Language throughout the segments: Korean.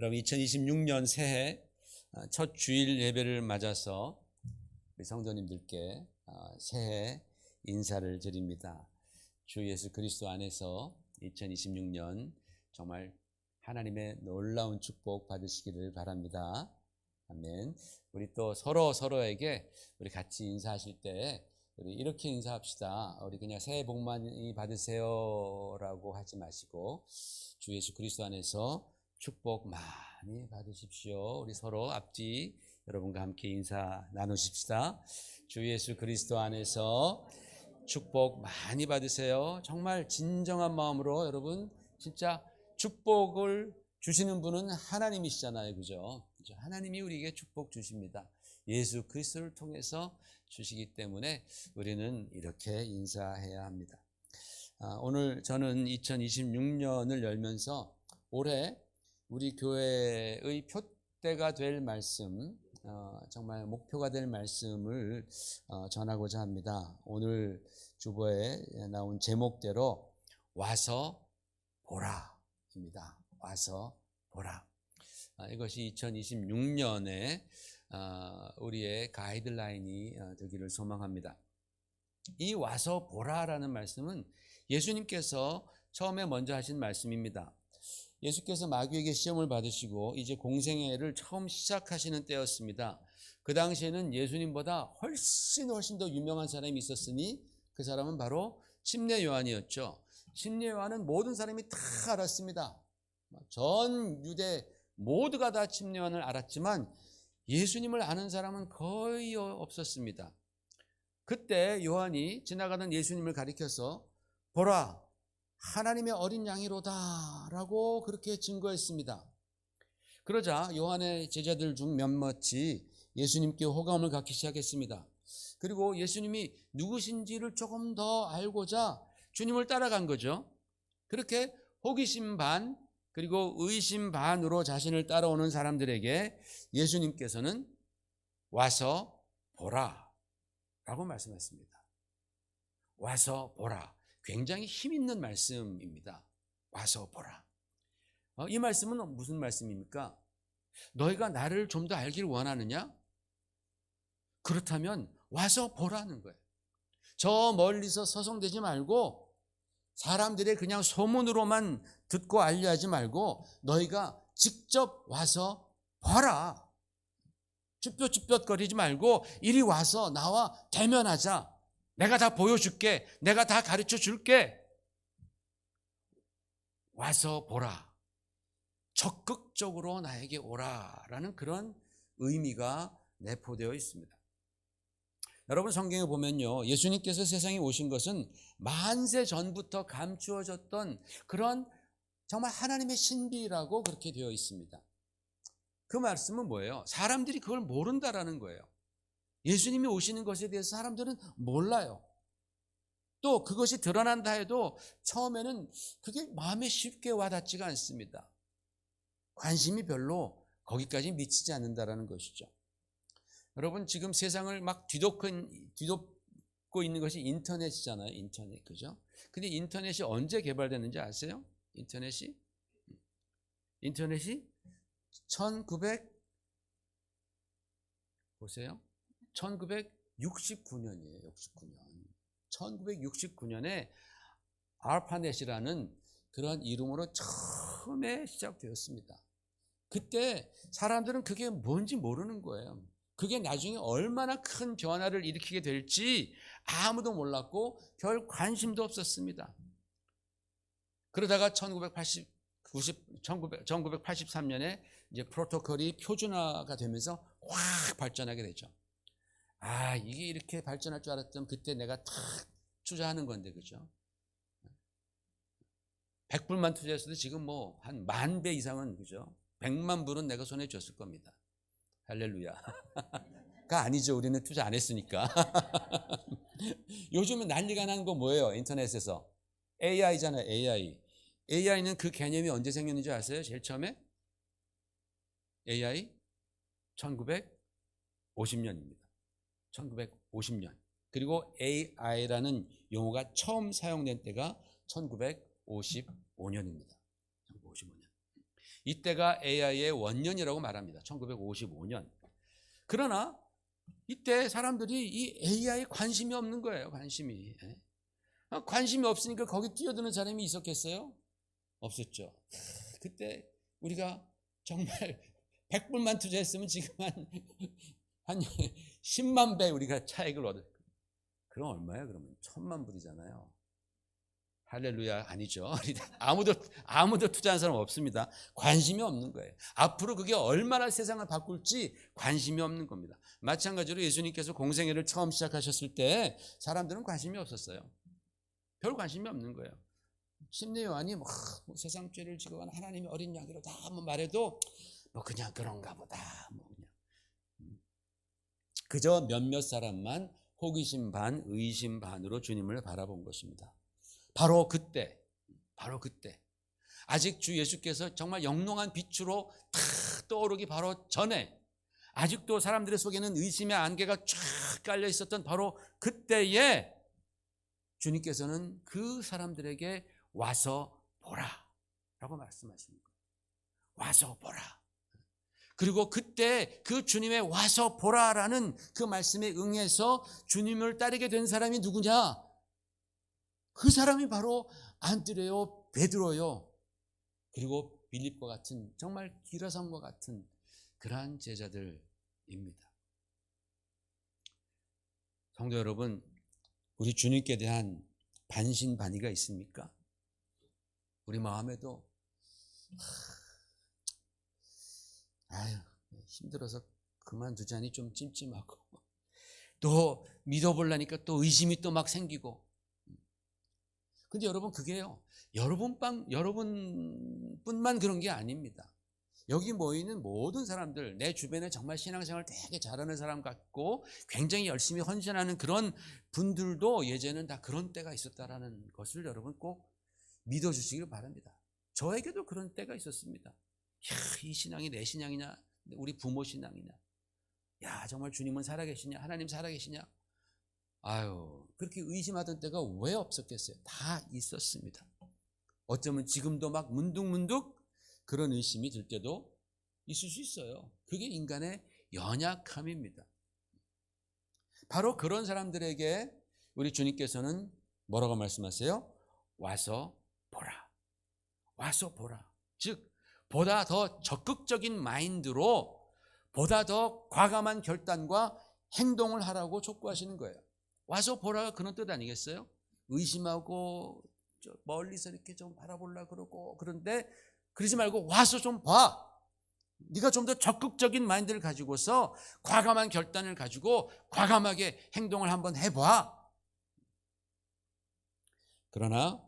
여러분 2026년 새해 첫 주일 예배를 맞아서 우리 성도님들께 새해 인사를 드립니다. 주 예수 그리스도 안에서 2026년 정말 하나님의 놀라운 축복 받으시기를 바랍니다. 아멘. 우리 또 서로에게 우리 같이 인사하실 때 우리 이렇게 인사합시다. 우리 그냥 새해 복 많이 받으세요 라고 하지 마시고 주 예수 그리스도 안에서 축복 많이 받으십시오. 우리 서로 앞뒤 여러분과 함께 인사 나누십시다. 주 예수 그리스도 안에서 축복 많이 받으세요. 정말 진정한 마음으로 여러분 진짜 축복을 주시는 분은 하나님이시잖아요. 그죠? 하나님이 우리에게 축복 주십니다. 예수 그리스도를 통해서 주시기 때문에 우리는 이렇게 인사해야 합니다. 오늘 저는 2026년을 열면서 올해 우리 교회의 표대가 될 말씀, 정말 목표가 될 말씀을 전하고자 합니다. 오늘 주보에 나온 제목대로 와서 보라입니다. 와서 보라. 이것이 2026년에 우리의 가이드라인이 되기를 소망합니다. 이 와서 보라라는 말씀은 예수님께서 처음에 먼저 하신 말씀입니다. 예수께서 마귀에게 시험을 받으시고 이제 공생애를 처음 시작하시는 때였습니다. 그 당시에는 예수님보다 훨씬 더 유명한 사람이 있었으니 그 사람은 바로 침례 요한이었죠. 침례 요한은 모든 사람이 다 알았습니다. 전 유대 모두가 다 침례 요한을 알았지만 예수님을 아는 사람은 거의 없었습니다. 그때 요한이 지나가던 예수님을 가리켜서 보라 하나님의 어린 양이로다 라고 그렇게 증거했습니다. 그러자 요한의 제자들 중 몇몇이 예수님께 호감을 갖기 시작했습니다. 그리고 예수님이 누구신지를 조금 더 알고자 주님을 따라간 거죠. 그렇게 호기심 반 그리고 의심 반으로 자신을 따라오는 사람들에게 예수님께서는 와서 보라 라고 말씀하셨습니다. 와서 보라. 굉장히 힘 있는 말씀입니다. 와서 보라. 이 말씀은 무슨 말씀입니까? 너희가 나를 좀 더 알기를 원하느냐? 그렇다면 와서 보라는 거예요. 저 멀리서 서성대지 말고 사람들의 그냥 소문으로만 듣고 알려하지 말고 너희가 직접 와서 봐라. 쭈뼛쭈뼛거리지 말고 이리 와서 나와 대면하자. 내가 다 보여줄게. 내가 다 가르쳐 줄게. 와서 보라. 적극적으로 나에게 오라라는 그런 의미가 내포되어 있습니다. 여러분 성경에 보면요. 예수님께서 세상에 오신 것은 만세 전부터 감추어졌던 그런 정말 하나님의 신비라고 그렇게 되어 있습니다. 그 말씀은 뭐예요? 사람들이 그걸 모른다라는 거예요. 예수님이 오시는 것에 대해서 사람들은 몰라요. 또 그것이 드러난다 해도 처음에는 그게 마음에 쉽게 와닿지가 않습니다. 관심이 별로 거기까지 미치지 않는다라는 것이죠. 여러분 지금 세상을 막 뒤덮고 있는 것이 인터넷이잖아요. 인터넷, 그죠? 근데 인터넷이 언제 개발됐는지 아세요? 인터넷이 보세요. 1969년이에요. 1969년에 알파넷이라는 그런 이름으로 처음에 시작되었습니다. 그때 사람들은 그게 뭔지 모르는 거예요. 그게 나중에 얼마나 큰 변화를 일으키게 될지 아무도 몰랐고 별 관심도 없었습니다. 그러다가 1983년에 이제 프로토콜이 표준화가 되면서 확 발전하게 되죠. 이게 이렇게 발전할 줄 알았던 그때 내가 탁 투자하는 건데, 그죠? 100불만 투자했어도 지금 뭐 한 10,000배 이상은, 그죠? 100만 불은 내가 손에 줬을 겁니다. 할렐루야. 가 아니죠. 우리는 투자 안 했으니까. 요즘은 난리가 난 거 뭐예요? 인터넷에서. AI잖아요. AI는 그 개념이 언제 생겼는지 아세요? 제일 처음에? AI? 1950년입니다. 1950년. 그리고 AI라는 용어가 처음 사용된 때가 1955년입니다. 1955년. 이때가 AI의 원년이라고 말합니다. 1955년. 그러나 이때 사람들이 이 AI에 관심이 없는 거예요. 관심이. 관심이 없으니까 거기 뛰어드는 사람이 있었겠어요? 없었죠. 그때 우리가 정말 100불만 투자했으면 지금 한 10만 배 우리가 차익을 얻을. 그럼 얼마야? 그러면 1000만 불이잖아요. 할렐루야. 아니죠. 아무도 투자한 사람 없습니다. 관심이 없는 거예요. 앞으로 그게 얼마나 세상을 바꿀지 관심이 없는 겁니다. 마찬가지로 예수님께서 공생애를 처음 시작하셨을 때 사람들은 관심이 없었어요. 별 관심이 없는 거예요. 심리 요한이 세상 죄를 지고 간 하나님의 어린 양이로다 말해도 그냥 그런가 보다. 그냥. 그저 몇몇 사람만 호기심 반, 의심 반으로 주님을 바라본 것입니다. 바로 그때 아직 주 예수께서 정말 영롱한 빛으로 탁 떠오르기 바로 전에 아직도 사람들의 속에는 의심의 안개가 쫙 깔려 있었던 바로 그때에 주님께서는 그 사람들에게 와서 보라 라고 말씀하시는 거예요. 와서 보라. 그리고 그때 그 주님의 와서 보라라는 그 말씀에 응해서 주님을 따르게 된 사람이 누구냐? 그 사람이 바로 안드레요, 베드로요, 그리고 빌립과 같은 정말 기라성과 같은 그러한 제자들입니다. 성도 여러분, 우리 주님께 대한 반신반의가 있습니까? 우리 마음에도 힘들어서 그만두자니 좀 찜찜하고 또 믿어보려니까 또 의심이 또 막 생기고. 근데 여러분, 그게요, 여러분뿐만 그런 게 아닙니다. 여기 모이는 모든 사람들, 내 주변에 정말 신앙생활 되게 잘하는 사람 같고 굉장히 열심히 헌신하는 그런 분들도 예전에는 다 그런 때가 있었다라는 것을 여러분 꼭 믿어주시길 바랍니다. 저에게도 그런 때가 있었습니다. 이 신앙이 내 신앙이냐, 우리 부모 신앙이냐, 정말 주님은 살아계시냐, 하나님 살아계시냐, 그렇게 의심하던 때가 왜 없었겠어요? 다 있었습니다. 어쩌면 지금도 막 문득문득 그런 의심이 들 때도 있을 수 있어요. 그게 인간의 연약함입니다. 바로 그런 사람들에게 우리 주님께서는 뭐라고 말씀하세요? 와서 보라. 와서 보라. 즉 보다 더 적극적인 마인드로 보다 더 과감한 결단과 행동을 하라고 촉구하시는 거예요. 와서 보라가 그런 뜻 아니겠어요? 의심하고 멀리서 이렇게 좀 바라보려고 그러고, 그런데 그러지 말고 와서 좀 봐. 네가 좀 더 적극적인 마인드를 가지고서 과감한 결단을 가지고 과감하게 행동을 한번 해봐. 그러나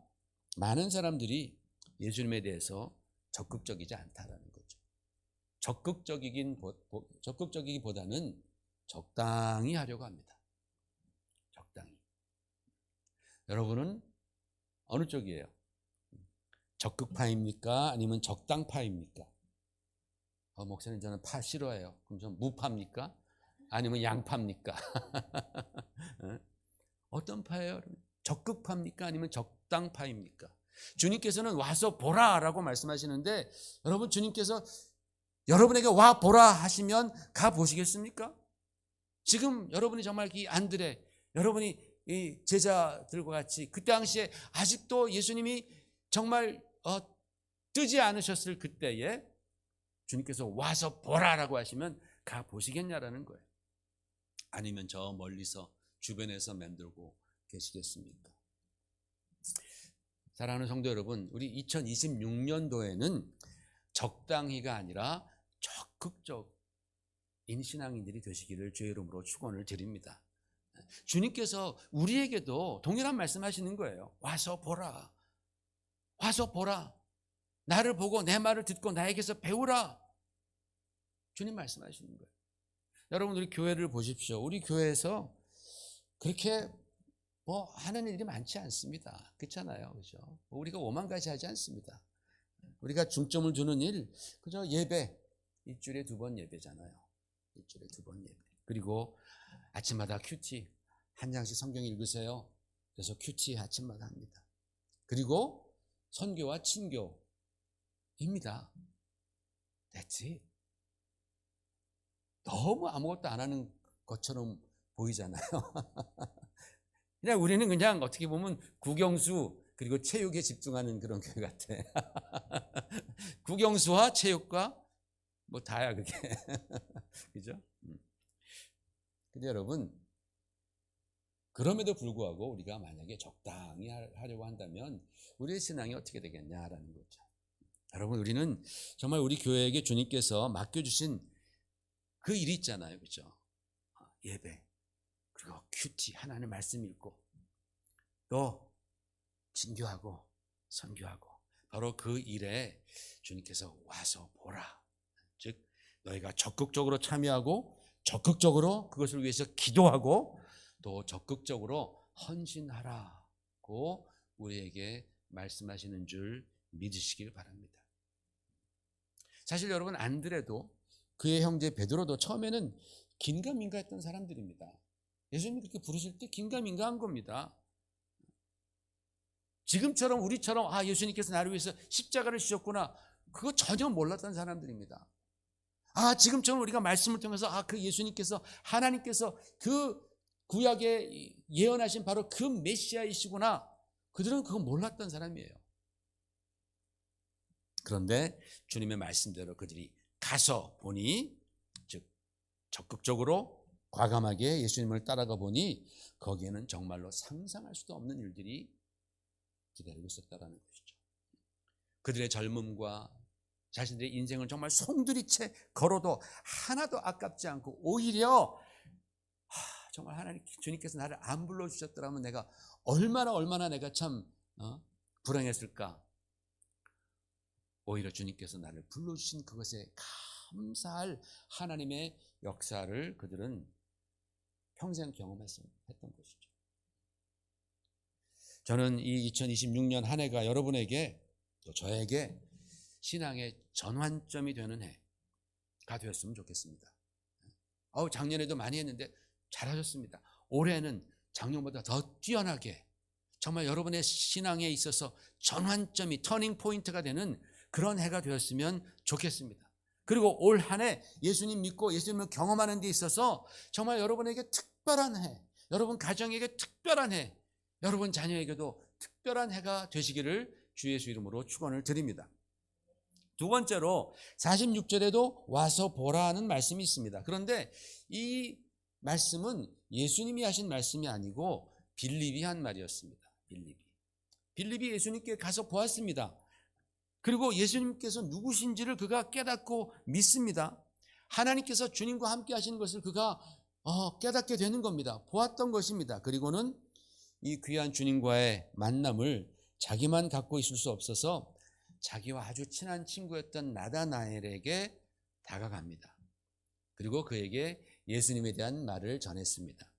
많은 사람들이 예수님에 대해서 적극적이지 않다라는 거죠. 적극적이기보다는 적당히 하려고 합니다. 적당히. 여러분은 어느 쪽이에요? 적극파입니까? 아니면 적당파입니까? 목사님, 저는 파 싫어해요. 그럼 좀 무파입니까? 아니면 양파입니까? 어떤 파예요? 적극파입니까? 아니면 적당파입니까? 주님께서는 와서 보라라고 말씀하시는데, 여러분, 주님께서 여러분에게 와 보라 하시면 가 보시겠습니까? 지금 여러분이 정말 이 안드레, 여러분이 이 제자들과 같이 그 당시에 아직도 예수님이 정말 뜨지 않으셨을 그때에 주님께서 와서 보라라고 하시면 가 보시겠냐라는 거예요. 아니면 저 멀리서 주변에서 맴돌고 계시겠습니까? 사랑하는 성도 여러분, 우리 2026년도에는 적당히가 아니라 적극적인 신앙인들이 되시기를 주의 이름으로 축원을 드립니다. 주님께서 우리에게도 동일한 말씀하시는 거예요. 와서 보라. 와서 보라. 나를 보고 내 말을 듣고 나에게서 배우라. 주님 말씀하시는 거예요. 여러분, 우리 교회를 보십시오. 우리 교회에서 그렇게 하는 일이 많지 않습니다. 그렇잖아요. 그죠? 우리가 오만가지 하지 않습니다. 우리가 중점을 두는 일, 그저 예배. 일주일에 2번 예배잖아요. 일주일에 2번 예배. 그리고 아침마다 큐티. 한 장씩 성경 읽으세요. 그래서 큐티 아침마다 합니다. 그리고 선교와 친교입니다. That's it. 너무 아무것도 안 하는 것처럼 보이잖아요. 그냥 우리는 그냥 어떻게 보면 국영수 그리고 체육에 집중하는 그런 교회 같아. 국영수와 체육과 뭐 다야 그게. 그죠? 근데 여러분, 그럼에도 불구하고 우리가 만약에 적당히 하려고 한다면 우리의 신앙이 어떻게 되겠냐라는 거죠. 여러분, 우리는 정말 우리 교회에게 주님께서 맡겨주신 그 일이 있잖아요. 그죠? 예배, 그리고 큐티, 하나님의 말씀 읽고, 또 진교하고 선교하고, 바로 그 일에 주님께서 와서 보라. 즉 너희가 적극적으로 참여하고 적극적으로 그것을 위해서 기도하고 또 적극적으로 헌신하라고 우리에게 말씀하시는 줄 믿으시길 바랍니다. 사실 여러분, 안드레도 그의 형제 베드로도 처음에는 긴가민가했던 사람들입니다. 예수님이 그렇게 부르실 때 긴가민가한 겁니다. 지금처럼 우리처럼 예수님께서 나를 위해서 십자가를 지셨구나, 그거 전혀 몰랐던 사람들입니다. 지금처럼 우리가 말씀을 통해서 그 예수님께서, 하나님께서 그 구약에 예언하신 바로 그 메시아이시구나, 그들은 그거 몰랐던 사람이에요. 그런데 주님의 말씀대로 그들이 가서 보니, 즉 적극적으로 과감하게 예수님을 따라가 보니 거기에는 정말로 상상할 수도 없는 일들이 기다리고 있었다는 것이죠. 그들의 젊음과 자신들의 인생을 정말 송두리째 걸어도 하나도 아깝지 않고, 오히려 정말 하나님, 주님께서 나를 안 불러주셨더라면 내가 얼마나 내가 참 불행했을까. 오히려 주님께서 나를 불러주신 그것에 감사할 하나님의 역사를 그들은 평생 경험했던 것이죠. 저는 이 2026년 한 해가 여러분에게 또 저에게 신앙의 전환점이 되는 해가 되었으면 좋겠습니다. 작년에도 많이 했는데 잘하셨습니다. 올해는 작년보다 더 뛰어나게 정말 여러분의 신앙에 있어서 전환점이, 터닝 포인트가 되는 그런 해가 되었으면 좋겠습니다. 그리고 올 한 해 예수님 믿고 예수님을 경험하는 데 있어서 정말 여러분에게 특별한 해, 여러분 가정에게 특별한 해, 여러분 자녀에게도 특별한 해가 되시기를 주 예수 이름으로 축원을 드립니다. 두 번째로 46절에도 와서 보라 하는 말씀이 있습니다. 그런데 이 말씀은 예수님이 하신 말씀이 아니고 빌립이 한 말이었습니다. 빌립이 예수님께 가서 보았습니다. 그리고 예수님께서 누구신지를 그가 깨닫고 믿습니다. 하나님께서 주님과 함께 하시는 것을 그가 깨닫게 되는 겁니다. 보았던 것입니다. 그리고는 이 귀한 주님과의 만남을 자기만 갖고 있을 수 없어서 자기와 아주 친한 친구였던 나다나엘에게 다가갑니다. 그리고 그에게 예수님에 대한 말을 전했습니다.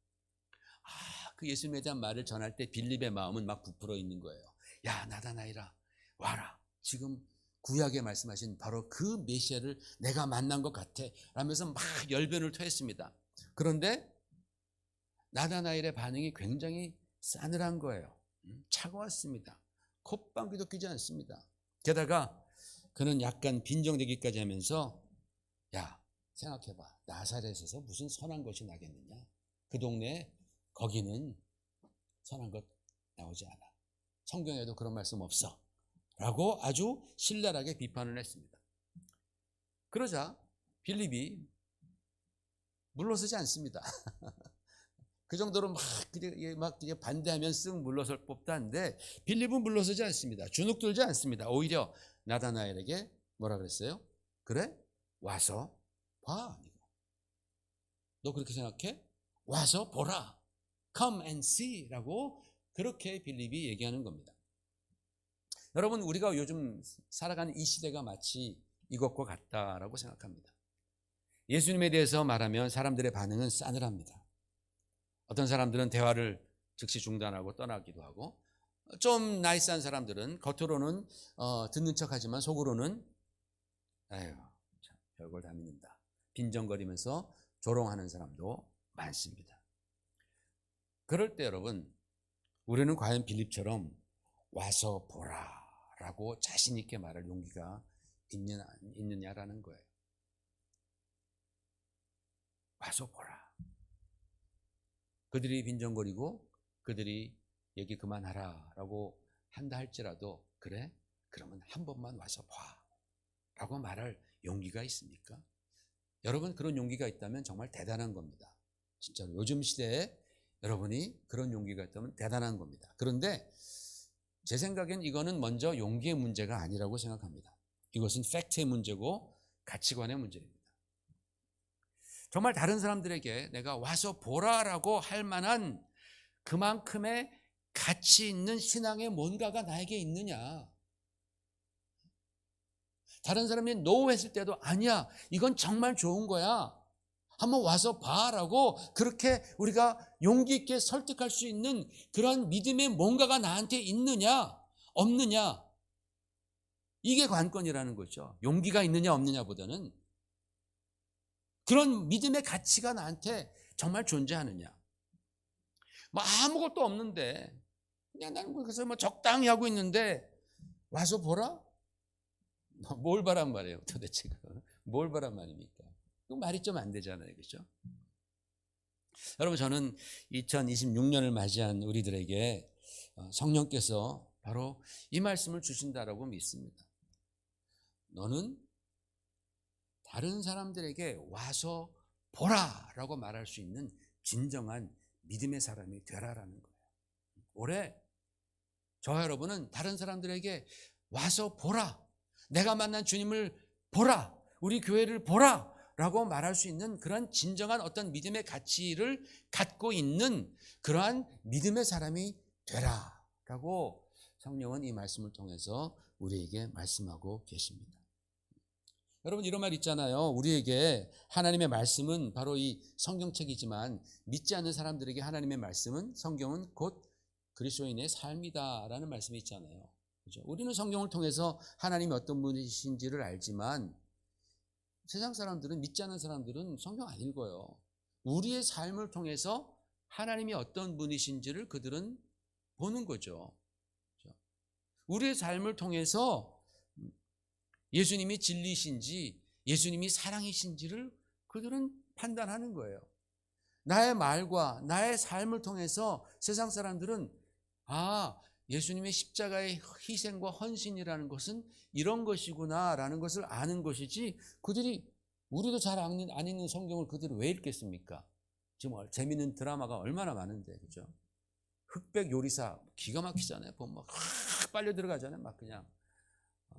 그 예수님에 대한 말을 전할 때 빌립의 마음은 막 부풀어 있는 거예요. 야, 나다나엘아, 와라. 지금 구약에 말씀하신 바로 그 메시아를 내가 만난 것 같아 라면서 막 열변을 토했습니다. 그런데 나다나엘의 반응이 굉장히 싸늘한 거예요. 차가웠습니다. 콧방귀도 뀌지 않습니다. 게다가 그는 약간 빈정대기까지 하면서, 야, 생각해봐. 나사렛에서 무슨 선한 것이 나겠느냐. 그 동네에 거기는 선한 것 나오지 않아. 성경에도 그런 말씀 없어 라고 아주 신랄하게 비판을 했습니다. 그러자 빌립이 물러서지 않습니다. 그 정도로 막 반대하면 쓱 물러설 법도 한데 빌립은 물러서지 않습니다. 주눅들지 않습니다. 오히려 나다나엘에게 뭐라 그랬어요? 그래? 와서 봐. 너 그렇게 생각해? 와서 보라. Come and see 라고 그렇게 빌립이 얘기하는 겁니다. 여러분, 우리가 요즘 살아가는 이 시대가 마치 이것과 같다라고 생각합니다. 예수님에 대해서 말하면 사람들의 반응은 싸늘합니다. 어떤 사람들은 대화를 즉시 중단하고 떠나기도 하고, 좀 나이스한 사람들은 겉으로는 듣는 척하지만 속으로는 아유, 참 별걸 다 믿는다, 빈정거리면서 조롱하는 사람도 많습니다. 그럴 때 여러분, 우리는 과연 빌립처럼 와서 보라 라고 자신 있게 말할 용기가 있느냐라는 거예요. 와서 보라. 그들이 빈정거리고 그들이 얘기 그만하라 라고 한다 할지라도 그래? 그러면 한 번만 와서 봐 라고 말할 용기가 있습니까? 여러분 그런 용기가 있다면 정말 대단한 겁니다. 진짜로 요즘 시대에 여러분이 그런 용기가 있다면 대단한 겁니다. 그런데 제 생각엔 이거는 먼저 용기의 문제가 아니라고 생각합니다. 이것은 팩트의 문제고 가치관의 문제입니다. 정말 다른 사람들에게 내가 와서 보라라고 할 만한 그만큼의 가치 있는 신앙의 뭔가가 나에게 있느냐. 다른 사람이 노 했을 때도 아니야, 이건 정말 좋은 거야, 한번 와서 봐라고 그렇게 우리가 용기 있게 설득할 수 있는 그런 믿음의 뭔가가 나한테 있느냐 없느냐, 이게 관건이라는 거죠. 용기가 있느냐 없느냐보다는 그런 믿음의 가치가 나한테 정말 존재하느냐. 뭐 아무것도 없는데 그냥 나는 그래서 뭐 적당히 하고 있는데 와서 보라? 뭘 바란 말이에요 도대체? 뭘 바란 말입니까? 그 말이 좀 안 되잖아요, 그렇죠? 여러분 저는 2026년을 맞이한 우리들에게 성령께서 바로 이 말씀을 주신다라고 믿습니다. 너는 다른 사람들에게 와서 보라라고 말할 수 있는 진정한 믿음의 사람이 되라라는 거예요. 올해 저와 여러분은 다른 사람들에게 와서 보라, 내가 만난 주님을 보라, 우리 교회를 보라 라고 말할 수 있는 그런 진정한 어떤 믿음의 가치를 갖고 있는 그러한 믿음의 사람이 되라 라고 성령은 이 말씀을 통해서 우리에게 말씀하고 계십니다. 여러분 이런 말 있잖아요. 우리에게 하나님의 말씀은 바로 이 성경책이지만 믿지 않는 사람들에게 하나님의 말씀은, 성경은 곧 그리스도인의 삶이다라는 말씀이 있잖아요. 그렇죠? 우리는 성경을 통해서 하나님이 어떤 분이신지를 알지만 세상 사람들은, 믿지 않는 사람들은 성경 안 읽어요. 우리의 삶을 통해서 하나님이 어떤 분이신지를 그들은 보는 거죠. 그렇죠? 우리의 삶을 통해서 예수님이 진리신지 예수님이 사랑이신지를 그들은 판단하는 거예요. 나의 말과 나의 삶을 통해서 세상 사람들은 예수님의 십자가의 희생과 헌신이라는 것은 이런 것이구나라는 것을 아는 것이지, 그들이 우리도 잘 안 읽는 성경을 그들이 왜 읽겠습니까? 지금 재밌는 드라마가 얼마나 많은데, 그죠? 흑백 요리사 기가 막히잖아요. 보면 막 빨려 들어가잖아요. 막 그냥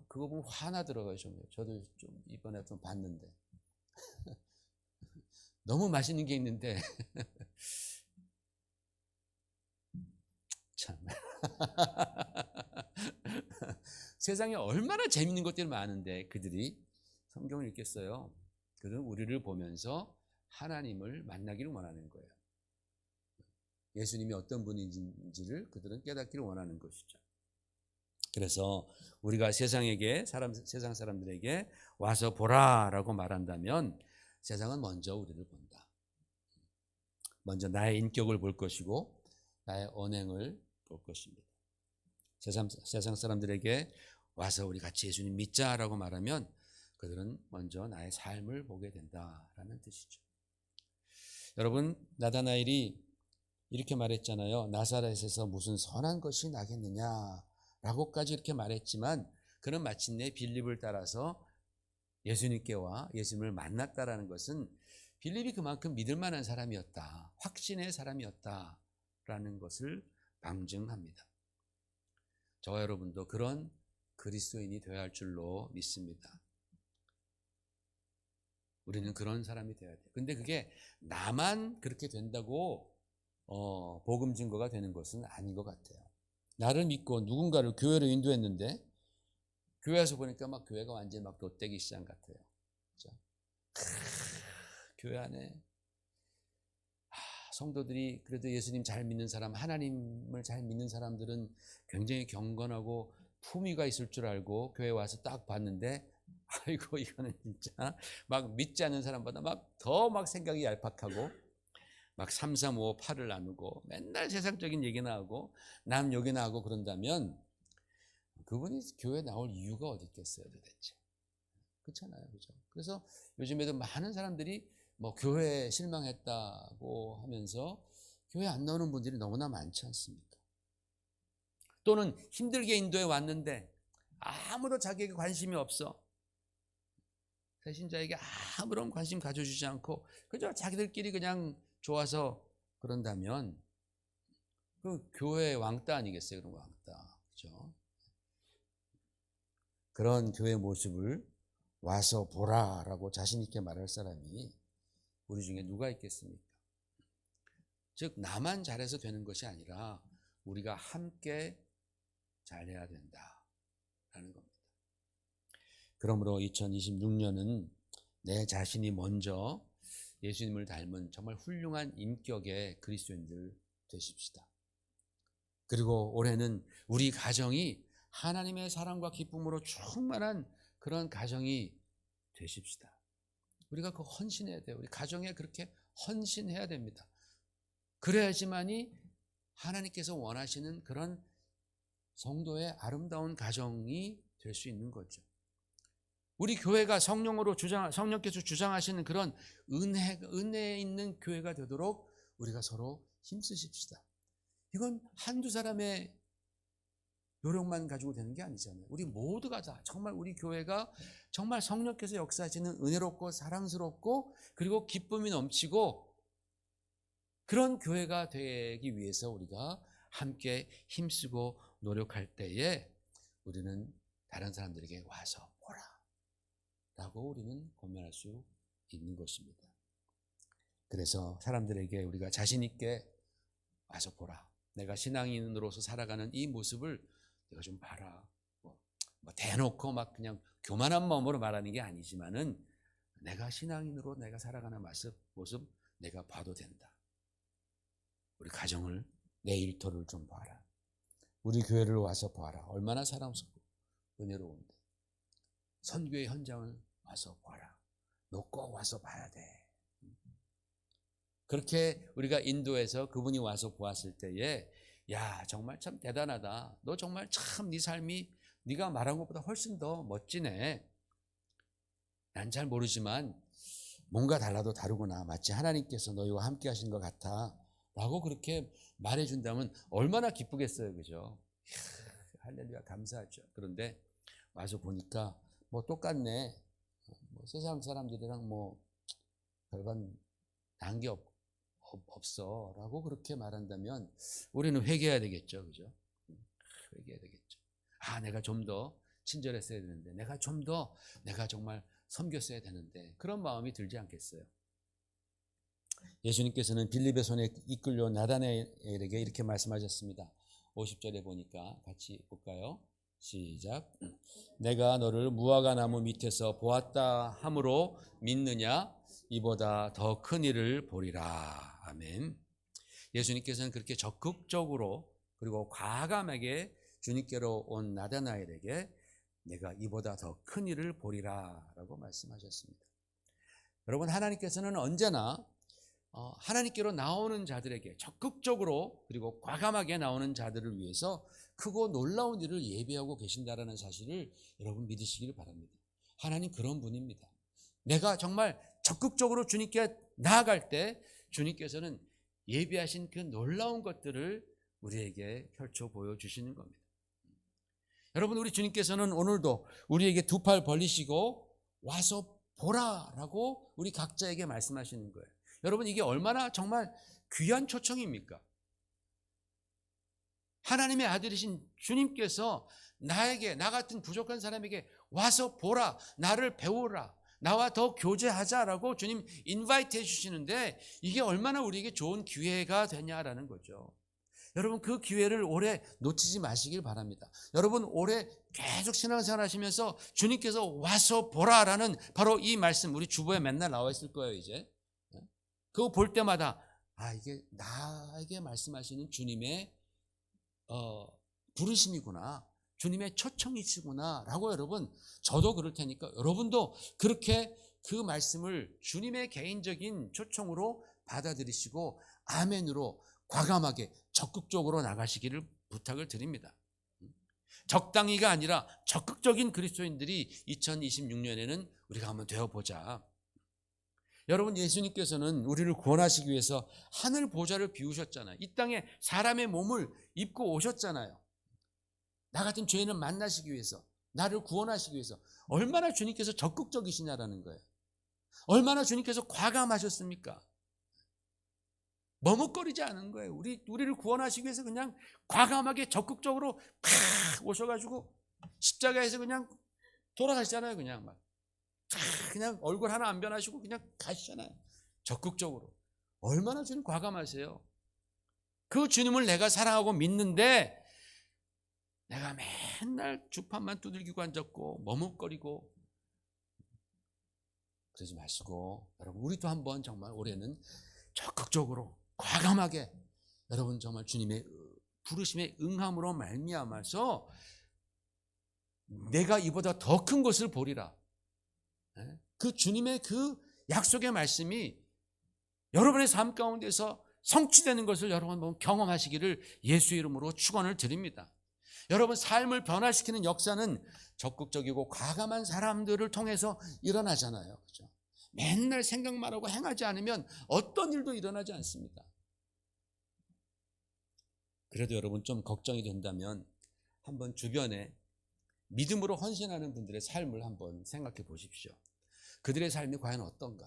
그거 보면 화나 들어가요. 저도 좀 이번에 좀 봤는데 너무 맛있는 게 있는데 참 세상에 얼마나 재밌는 것들이 많은데 그들이 성경을 읽겠어요? 그들은 우리를 보면서 하나님을 만나기를 원하는 거예요. 예수님이 어떤 분인지를 그들은 깨닫기를 원하는 것이죠. 그래서 우리가 세상 사람들에게 와서 보라라고 말한다면 세상은 먼저 우리를 본다. 먼저 나의 인격을 볼 것이고 나의 언행을 볼 것입니다. 세상 사람들에게 와서 우리 같이 예수님 믿자라고 말하면 그들은 먼저 나의 삶을 보게 된다라는 뜻이죠. 여러분, 나다나엘이 이렇게 말했잖아요. 나사렛에서 무슨 선한 것이 나겠느냐라고까지 이렇게 말했지만 그는 마침내 빌립을 따라서 예수님께와 예수님을 만났다라는 것은 빌립이 그만큼 믿을 만한 사람이었다, 확신의 사람이었다라는 것을 방증합니다. 저와 여러분도 그런 그리스도인이 되어야 할 줄로 믿습니다. 우리는 그런 사람이 되어야 돼요. 근데 그게 나만 그렇게 된다고 복음 증거가 되는 것은 아닌 것 같아요. 나를 믿고 누군가를 교회로 인도했는데 교회에서 보니까 막 교회가 완전히 막 롯데기 시장 같아요. 그렇죠? 교회 안에 성도들이 그래도 예수님 잘 믿는 사람, 하나님을 잘 믿는 사람들은 굉장히 경건하고 품위가 있을 줄 알고 교회 와서 딱 봤는데 아이고 이거는 진짜 막 믿지 않는 사람보다 막 더 막 생각이 얄팍하고 막 3, 3, 5, 8을 나누고 맨날 세상적인 얘기나 하고 남 욕이나 하고 그런다면 그분이 교회에 나올 이유가 어디 있겠어요 도대체? 그렇잖아요, 그죠? 그래서 요즘에도 많은 사람들이 뭐 교회에 실망했다고 하면서 교회 안 나오는 분들이 너무나 많지 않습니까? 또는 힘들게 인도에 왔는데 아무도 자기에게 관심이 없어. 배신자에게 아무런 관심 가져주지 않고 그저 자기들끼리 그냥 좋아서 그런다면 그 교회의 왕따 아니겠어요? 그런 왕따. 그렇죠? 그런 교회 모습을 와서 보라라고 자신 있게 말할 사람이 우리 중에 누가 있겠습니까? 즉 나만 잘해서 되는 것이 아니라 우리가 함께 잘해야 된다라는 겁니다. 그러므로 2026년은 내 자신이 먼저 예수님을 닮은 정말 훌륭한 인격의 그리스도인들 되십시다. 그리고 올해는 우리 가정이 하나님의 사랑과 기쁨으로 충만한 그런 가정이 되십시다. 우리가 그 헌신해야 돼요. 우리 가정에 그렇게 헌신해야 됩니다. 그래야지만이 하나님께서 원하시는 그런 성도의 아름다운 가정이 될 수 있는 거죠. 우리 교회가 성령께서 주장하시는 그런 은혜 있는 교회가 되도록 우리가 서로 힘쓰십시다. 이건 한두 사람의 노력만 가지고 되는 게 아니잖아요. 우리 모두가 다 정말 우리 교회가 정말 성령께서 역사하시는 은혜롭고 사랑스럽고 그리고 기쁨이 넘치고 그런 교회가 되기 위해서 우리가 함께 힘쓰고 노력할 때에 우리는 다른 사람들에게 와서 보라 라고 우리는 권면할 수 있는 것입니다. 그래서 사람들에게 우리가 자신 있게 와서 보라. 내가 신앙인으로서 살아가는 이 모습을 내가 좀 봐라. 뭐 대놓고 막 그냥 교만한 마음으로 말하는 게 아니지만은 내가 신앙인으로 내가 살아가는 모습 내가 봐도 된다. 우리 가정을, 내 일터를 좀 봐라. 우리 교회를 와서 봐라. 얼마나 사랑스럽고 은혜로운데. 선교의 현장을 와서 봐라. 너 꼭 와서 봐야 돼. 그렇게 우리가 인도에서 그분이 와서 보았을 때에 야 정말 참 대단하다. 너 정말 참 네 삶이 네가 말한 것보다 훨씬 더 멋지네. 난 잘 모르지만 뭔가 달라도 다르구나. 마치 하나님께서 너희와 함께 하신 것 같아 라고 그렇게 말해준다면 얼마나 기쁘겠어요. 그죠? 할렐루야 감사하죠. 그런데 와서 보니까 뭐 똑같네. 뭐 세상 사람들이랑 뭐 별반 난 게 없어 라고 그렇게 말한다면 우리는 회개해야 되겠죠. 그죠? 회개해야 되겠죠. 내가 좀 더 친절했어야 되는데 내가 정말 섬겼어야 되는데 그런 마음이 들지 않겠어요? 예수님께서는 빌립의 손에 이끌려 나다나엘에게 이렇게 말씀하셨습니다. 50절에 보니까 같이 볼까요? 시작. 내가 너를 무화과 나무 밑에서 보았다 함으로 믿느냐? 이보다 더 큰 일을 보리라. 아멘. 예수님께서는 그렇게 적극적으로 그리고 과감하게 주님께로 온 나다나엘에게 내가 이보다 더 큰 일을 보리라 라고 말씀하셨습니다. 여러분 하나님께서는 언제나 하나님께로 나오는 자들에게 적극적으로 그리고 과감하게 나오는 자들을 위해서 크고 놀라운 일을 예비하고 계신다라는 사실을 여러분 믿으시기를 바랍니다. 하나님 그런 분입니다. 내가 정말 적극적으로 주님께 나아갈 때 주님께서는 예비하신 그 놀라운 것들을 우리에게 펼쳐 보여주시는 겁니다. 여러분 우리 주님께서는 오늘도 우리에게 두 팔 벌리시고 와서 보라라고 우리 각자에게 말씀하시는 거예요. 여러분 이게 얼마나 정말 귀한 초청입니까? 하나님의 아들이신 주님께서 나에게 나 같은 부족한 사람에게 와서 보라, 나를 배우라, 나와 더 교제하자라고 주님 인바이트 해주시는데 이게 얼마나 우리에게 좋은 기회가 되냐라는 거죠. 여러분 그 기회를 올해 놓치지 마시길 바랍니다. 여러분 올해 계속 신앙생활 하시면서 주님께서 와서 보라라는 바로 이 말씀 우리 주보에 맨날 나와 있을 거예요. 이제 그거 볼 때마다 이게 나에게 말씀하시는 주님의 부르심이구나, 주님의 초청이시구나 라고 여러분 저도 그럴 테니까 여러분도 그렇게 그 말씀을 주님의 개인적인 초청으로 받아들이시고 아멘으로 과감하게 적극적으로 나가시기를 부탁을 드립니다. 적당히가 아니라 적극적인 그리스도인들이 2026년에는 우리가 한번 되어보자. 여러분, 예수님께서는 우리를 구원하시기 위해서 하늘 보좌를 비우셨잖아요. 이 땅에 사람의 몸을 입고 오셨잖아요. 나 같은 죄인을 만나시기 위해서, 나를 구원하시기 위해서. 얼마나 주님께서 적극적이시냐라는 거예요. 얼마나 주님께서 과감하셨습니까? 머뭇거리지 않은 거예요. 우리를 구원하시기 위해서 그냥 과감하게 적극적으로 팍 오셔가지고 십자가에서 그냥 돌아가시잖아요. 그냥 막 그냥 얼굴 하나 안 변하시고 그냥 가시잖아요. 적극적으로. 얼마나 주님 과감하세요. 그 주님을 내가 사랑하고 믿는데 내가 맨날 주판만 두들기고 앉았고 머뭇거리고 그러지 마시고, 여러분, 우리도 한번 정말 올해는 적극적으로 과감하게 여러분 정말 주님의 부르심에 응함으로 말미암아서 내가 이보다 더 큰 것을 보리라. 그 주님의 그 약속의 말씀이 여러분의 삶 가운데서 성취되는 것을 여러분 경험하시기를 예수의 이름으로 축원을 드립니다. 여러분, 삶을 변화시키는 역사는 적극적이고 과감한 사람들을 통해서 일어나잖아요. 그렇죠? 맨날 생각만 하고 행하지 않으면 어떤 일도 일어나지 않습니다. 그래도 여러분 좀 걱정이 된다면 한번 주변에 믿음으로 헌신하는 분들의 삶을 한번 생각해 보십시오. 그들의 삶이 과연 어떤가?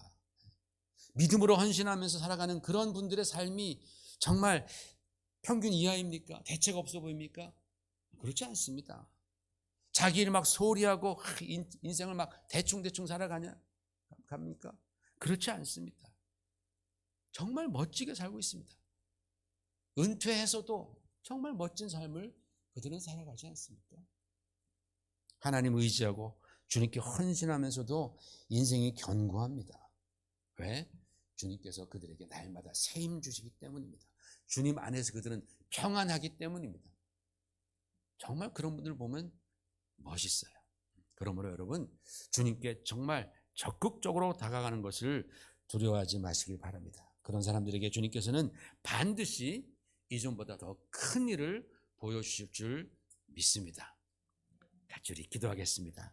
믿음으로 헌신하면서 살아가는 그런 분들의 삶이 정말 평균 이하입니까? 대책 없어 보입니까? 그렇지 않습니다. 자기 일 막 소홀히 하고 인생을 막 대충 살아갑니까? 그렇지 않습니다. 정말 멋지게 살고 있습니다. 은퇴해서도 정말 멋진 삶을 그들은 살아가지 않습니까? 하나님 의지하고 주님께 헌신하면서도 인생이 견고합니다. 왜? 주님께서 그들에게 날마다 새 힘 주시기 때문입니다. 주님 안에서 그들은 평안하기 때문입니다. 정말 그런 분들 보면 멋있어요. 그러므로 여러분, 주님께 정말 적극적으로 다가가는 것을 두려워하지 마시길 바랍니다. 그런 사람들에게 주님께서는 반드시 이전보다 더 큰 일을 보여주실 줄 믿습니다. 같이 우리 기도하겠습니다.